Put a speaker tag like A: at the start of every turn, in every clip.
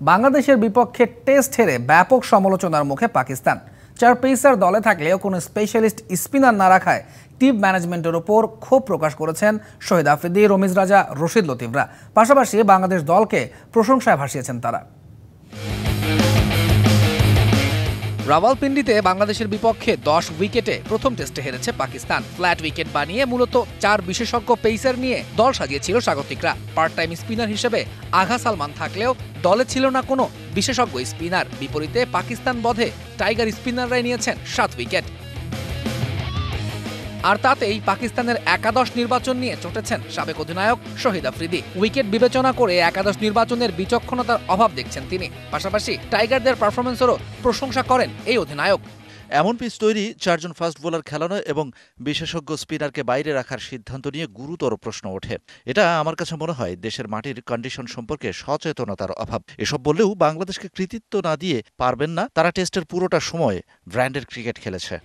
A: বাংলাদেশের বিপক্ষে টেস্ট হেরে ব্যাপক সমালোচনার মুখে পাকিস্তান। 4 পেসার দলে থাকলেও কোনো স্পেশালিস্ট স্পিনার না রাখায় টিম ম্যানেজমেন্টের ওপর ক্ষোভ প্রকাশ করেছেন শহীদ আফ্রিদি, রমিজ রাজা, রশিদ লতিফরা। পাশাপাশি বাংলাদেশ দলকে প্রশংসায় ভাসিয়েছেন তারা। রাওয়ালপিন্ডিতে বাংলাদেশের বিপক্ষে 10 উইকেটে প্রথম টেস্টে হেরেছে পাকিস্তান। ফ্ল্যাট উইকেট বানিয়ে মূলত 4 বিশেষজ্ঞ পেসার নিয়ে দল সাজিয়েছিল স্বাগতিকরা। পার্ট টাইম স্পিনার হিসেবে আগা সালমান থাকলেও দলে ছিল না কোনো বিশেষজ্ঞ স্পিনার। বিপরীতে পাকিস্তান বধে টাইগার স্পিনাররাই নিয়েছেন 7 উইকেট। আর তাতেই পাকিস্তানের একাদশ নির্বাচন নিয়ে চটেছেন সাবেক অধিনায়ক শহীদ আফ্রিদি। উইকেট বিবেচনা করে একাদশ নির্বাচনের বিচক্ষণতার অভাব দেখছেন তিনি। পাশাপাশি টাইগারদের পারফরমেন্সেরও প্রশংসা করেন এই অধিনায়ক।
B: এমন পিচ তৈরি, 4 জন ফাস্ট বোলার খেলানো এবং বিশেষজ্ঞ স্পিনারকে বাইরে রাখার সিদ্ধান্ত নিয়ে গুরুতর প্রশ্ন ওঠে। এটা আমার কাছে মনে হয় দেশের মাটির কন্ডিশন সম্পর্কে সচেতনতার অভাব। এসব বললেও বাংলাদেশকে কৃতিত্ব না দিয়ে পারবেন না। তারা টেস্টের পুরোটা সময় ব্র্যান্ডের ক্রিকেট খেলেছে।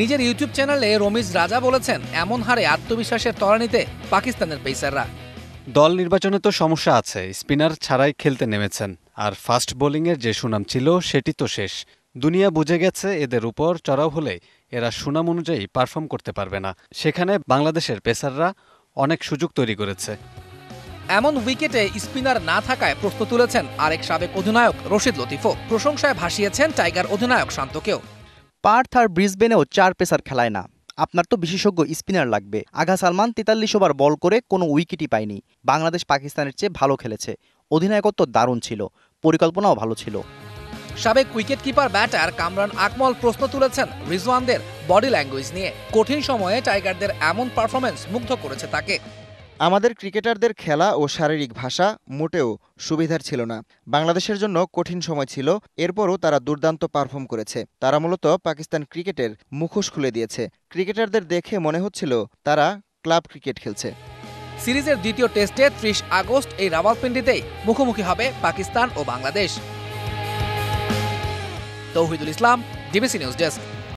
A: নিজের ইউটিউব চ্যানেলে রমিজ রাজা বলেছেন, এমন হারে আত্মবিশ্বাসের তলানিতে পাকিস্তানের পেসাররা।
C: দল নির্বাচনে তো সমস্যা আছে, স্পিনার ছাড়াই খেলতে নেমেছেন। আর ফাস্ট বোলিংয়ের যে সুনাম ছিল সেটি তো শেষ। দুনিয়া বুঝে গেছে এদের উপর চড়াও হলে এরা সুনাম অনুযায়ী পারফর্ম করতে পারবে না। সেখানে বাংলাদেশের পেসাররা অনেক সুযোগ তৈরি করেছে।
A: এমন উইকেটে স্পিনার না থাকায় প্রশ্ন তুলেছেন আরেক সাবেক অধিনায়ক রশিদ লতিফও। প্রশংসায় ভাসিয়েছেন টাইগার অধিনায়ক শান্তকেও।
D: পার্থ আর ব্রিসবেনেও 4 পেসার খেলায় না, আপনার তো বিশেষজ্ঞ স্পিনার লাগবে। আগা সালমান 43 ওভার বল করে কোনো উইকেটই পায়নি। বাংলাদেশ পাকিস্তানের চেয়ে ভালো খেলেছে। অধিনায়কত্ব দারুণ ছিল, পরিকল্পনাও ভালো ছিল।
A: সাবেক wicket keeper batter Kamran Akmal প্রশ্ন তুলেছেন রিজওয়ানদের বডি ল্যাঙ্গুয়েজ নিয়ে। কঠিন সময়ে টাইগারদের এমন পারফরমেন্স মুগ্ধ করেছে তাকে।
E: আমাদের ক্রিকেটারদের খেলা ও শারীরিক ভাষা মোটেও সুবিধার ছিল না। বাংলাদেশের জন্য কঠিন সময় ছিল, এরপরও তারা দুর্দান্ত পারফর্ম করেছে। তারা মূলত পাকিস্তান ক্রিকেটের মুখোশ খুলে দিয়েছে। ক্রিকেটারদের দেখে মনে হচ্ছিল তারা ক্লাব ক্রিকেট খেলছে।
A: সিরিজের দ্বিতীয় টেস্টে 30 আগস্ট এই রাওয়ালপিন্ডিতেই মুখোমুখি হবে পাকিস্তান ও বাংলাদেশ। তৌহিদুল ইসলাম, ডিবিসি নিউজ ডেস্ক।